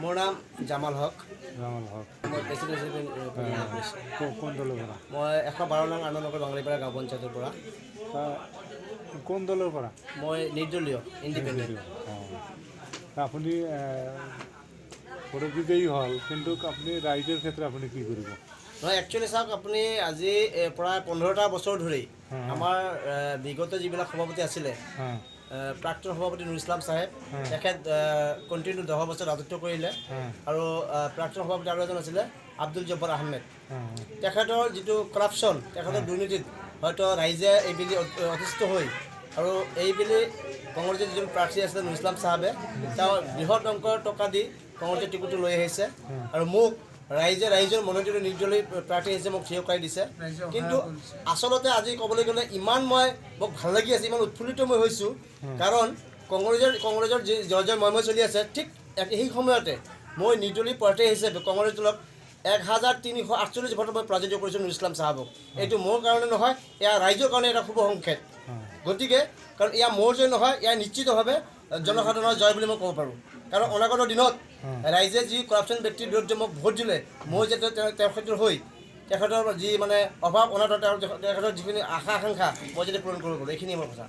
মোৰ নাম জামাল হক। জামাল হক। মই প্ৰেচিডেণ্ট হিচাপে কোন দলৰ পৰা? মই 112 নং আনন্দনগৰ বাঙালীপাৰা গাঁও পঞ্চায়তৰ পৰা। কোন দলৰ পৰা? মই নিৰ্দলীয় ইণ্ডিপেণ্ডেণ্ট। আপুনি বিজয়ী হ'ল, কিন্তু আপুনি ৰাইজৰ ক্ষেত্ৰত আপুনি কি কৰিব? নহয়, একচুৱেলি চাওক, আপুনি আজি প্ৰায় 15টা বছৰ ধৰি আমাৰ বিগত যিবিলাক সভাপতি আছিলে, প্ৰাক্তন সভাপতি নুৰুল ইছলাম চাহেব, তেখেত কণ্টিনিউ 10 বছৰ ৰাজত্ব কৰিলে। আৰু প্ৰাক্তন সভাপতি আৰু এজন আছিলে আব্দুল জব্বাৰ আহমেদ। তেখেতৰ যিটো কৰাপশ্যন, তেখেতৰ দুৰ্নীতিত হয়তো ৰাইজে এইবুলি অতিষ্ঠ হৈ আৰু এইবুলি কংগ্ৰেছৰ যিজন প্ৰাৰ্থী আছিলে নুৰুল ইছলাম চাহাবে, তেওঁ বৃহৎ অংকৰ টকা দি কংগ্ৰেছৰ টিকটটো লৈ আহিছে আৰু মোক ৰাইজৰ মনোনীত নিৰ্দলীয় প্ৰাৰ্থী হিচাপে মোক থিয় কৰাই দিছে। কিন্তু আচলতে আজি ক'বলৈ গ'লে মোক ভাল লাগি আছে, ইমান উৎফুল্লিত মই হৈছোঁ, কাৰণ কংগ্ৰেছৰ যি জয় ময় চলি আছে, ঠিক সেই সময়তে মই নিৰ্দলীয় প্ৰাৰ্থী হিচাপে কংগ্ৰেছ দলক 1348 ভোটত মই পৰাজিত কৰিছোঁ নুৰুল ইছলাম চাহাবক। এইটো মোৰ কাৰণে নহয়, এয়া ৰাইজৰ কাৰণে এটা শুভ সংকেত। গতিকে কাৰণ এয়া মোৰ জয় নহয়, এয়া নিশ্চিতভাৱে জনসাধাৰণৰ জয় বুলি মই ক'ব পাৰোঁ। কাৰণ অনাগত দিনত ৰাইজে যি কৰাপশ্যন ব্যক্তিৰ বিৰুদ্ধে মোক ভোট দিলে, মই যাতে তেওঁৰ ক্ষেত্ৰত হৈ তেখেতৰ যি অভাৱ অনাটন, তেখেতৰ যিখিনি আশা আকাংক্ষা মই যাতে পূৰণ কৰিব পাৰোঁ, এইখিনিয়ে মোৰ কথা।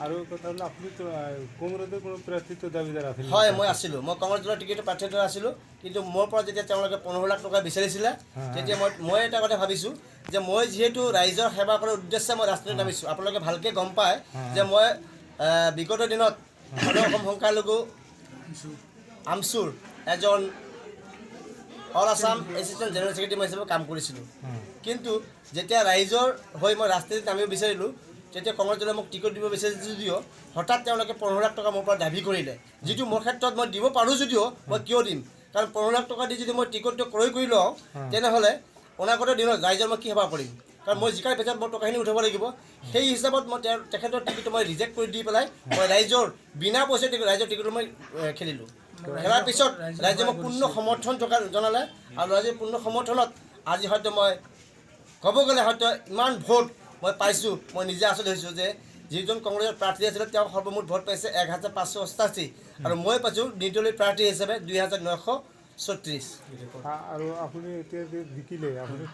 আৰু কথা হ'ল, আপুনিতো কংগ্ৰেছৰ কোনো প্ৰাৰ্থীত্ব দাবীদাৰ আছিল? হয়, মই আছিলোঁ। মই কংগ্ৰেছ দলৰ টিকেটৰ প্ৰাৰ্থীদাৰ আছিলোঁ। কিন্তু মোৰ পৰা যেতিয়া তেওঁলোকে 15 লাখ টকা বিচাৰিছিলে, তেতিয়া মই এটা কথা ভাবিছোঁ যে মই যিহেতু ৰাইজৰ সেৱা কৰাৰ উদ্দেশ্যে মই ৰাজনীতিত নামিছোঁ। আপোনালোকে ভালকৈ গম পায় যে মই বিগত দিনত অসম সংখ্যালঘু আমচুৰ এজন all Assam assistant general secretary মই হিচাপে কাম কৰিছিলোঁ। কিন্তু যেতিয়া ৰাইজৰ হৈ মই ৰাজনীতিত নামিব বিচাৰিলোঁ, তেতিয়া কংগ্ৰেছ দলে মোক টিকট দিব বিচাৰিছিল যদিও হঠাৎ তেওঁলোকে 15 লাখ টকা মোৰ পৰা দাবী কৰিলে, যিটো মোৰ ক্ষেত্ৰত মই দিব পাৰোঁ যদিও মই কিয় দিম? কাৰণ 15 লাখ টকা দি যদি মই টিকটটো ক্ৰয় কৰি লওঁ, তেনেহ'লে অনাগত দিনত ৰাইজৰ মই কি সেৱা কৰিম? কাৰণ মই জিকাৰ পিছত মোৰ টকাখিনি উঠাব লাগিব। সেই হিচাপত মই তেখেতৰ টিকটটো মই ৰিজেক্ট কৰি দি পেলাই মই ৰাইজৰ বিনা পইচাত ৰাইজৰ টিকটটো মই খেলিলোঁ। খেলাৰ পিছত ৰাইজে মোক পূৰ্ণ সমৰ্থন জনালে, আৰু ৰাইজৰ পূৰ্ণ সমৰ্থনত আজি হয়তো মই ক'ব গ'লে হয়তো ইমান ভোট মই পাইছোঁ, মই নিজে আচৰিত হৈছোঁ যে যিজন কংগ্ৰেছৰ প্ৰাৰ্থী আছিলে তেওঁ সৰ্বমুঠ ভোট পাইছে 1588, আৰু মই পাইছোঁ নিৰ্দলীয় প্ৰাৰ্থী হিচাপে 2936। আৰু আপুনি এতিয়া যে জিকিলে, আপুনি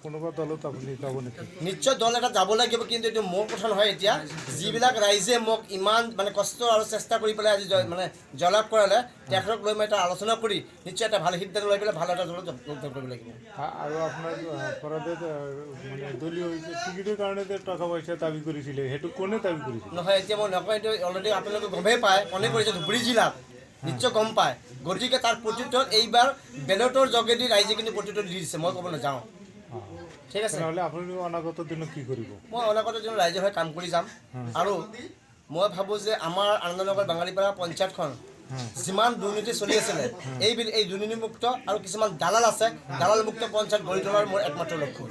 কোনোবা দলত আপুনি যাব নেকি? নিশ্চয় দল এটা যাব লাগিব, কিন্তু এইটো মোৰ কথা নহয়। এতিয়া যিবিলাক ৰাইজে মোক ইমান কষ্ট আৰু চেষ্টা কৰি পেলাই আজি জয়লাভ কৰালে, তেখেতক লৈ মই এটা আলোচনা কৰি নিশ্চয় এটা ভাল সিদ্ধান্ত লৈ পেলাই ভাল এটা দলত যোগদান কৰিব লাগিব। আৰু আপোনাৰ দলীয় টিকটৰ কাৰণে যে টকা পইচা দাবী কৰিছিলে, সেইটো কোনে দাবী কৰিছিল? নহয়, এতিয়া মই নকওঁ, এইটো অলৰেডি আপোনালোকে গমেই পায়, কোনে কৰিছে ধুবুৰী জিলাত নিশ্চয় গম পায়। গতিকে তাৰ প্ৰত্যুত্তৰ এইবাৰ বেলটৰ যোগেদি ৰাইজে কিন্তু প্ৰত্যুত্তৰ দি দিছে, মই ক'ব নাযাওঁ। ঠিক আছে, তেনেহ'লে আপুনি অনাগত দিনত কি কৰিব? মই অনাগত দিনত ৰাইজৰ হৈ কাম কৰি যাম। আৰু মই ভাবোঁ যে আমাৰ আনন্দনগৰ বাঙালীপাৰা পঞ্চায়তখন যিমান দুৰ্নীতি চলি আছিলে, এই দুৰ্নীতিমুক্ত আৰু কিছুমান দালাল আছে, দালালমুক্ত পঞ্চায়ত গঢ়ি তোলাৰ মোৰ একমাত্ৰ লক্ষ্য।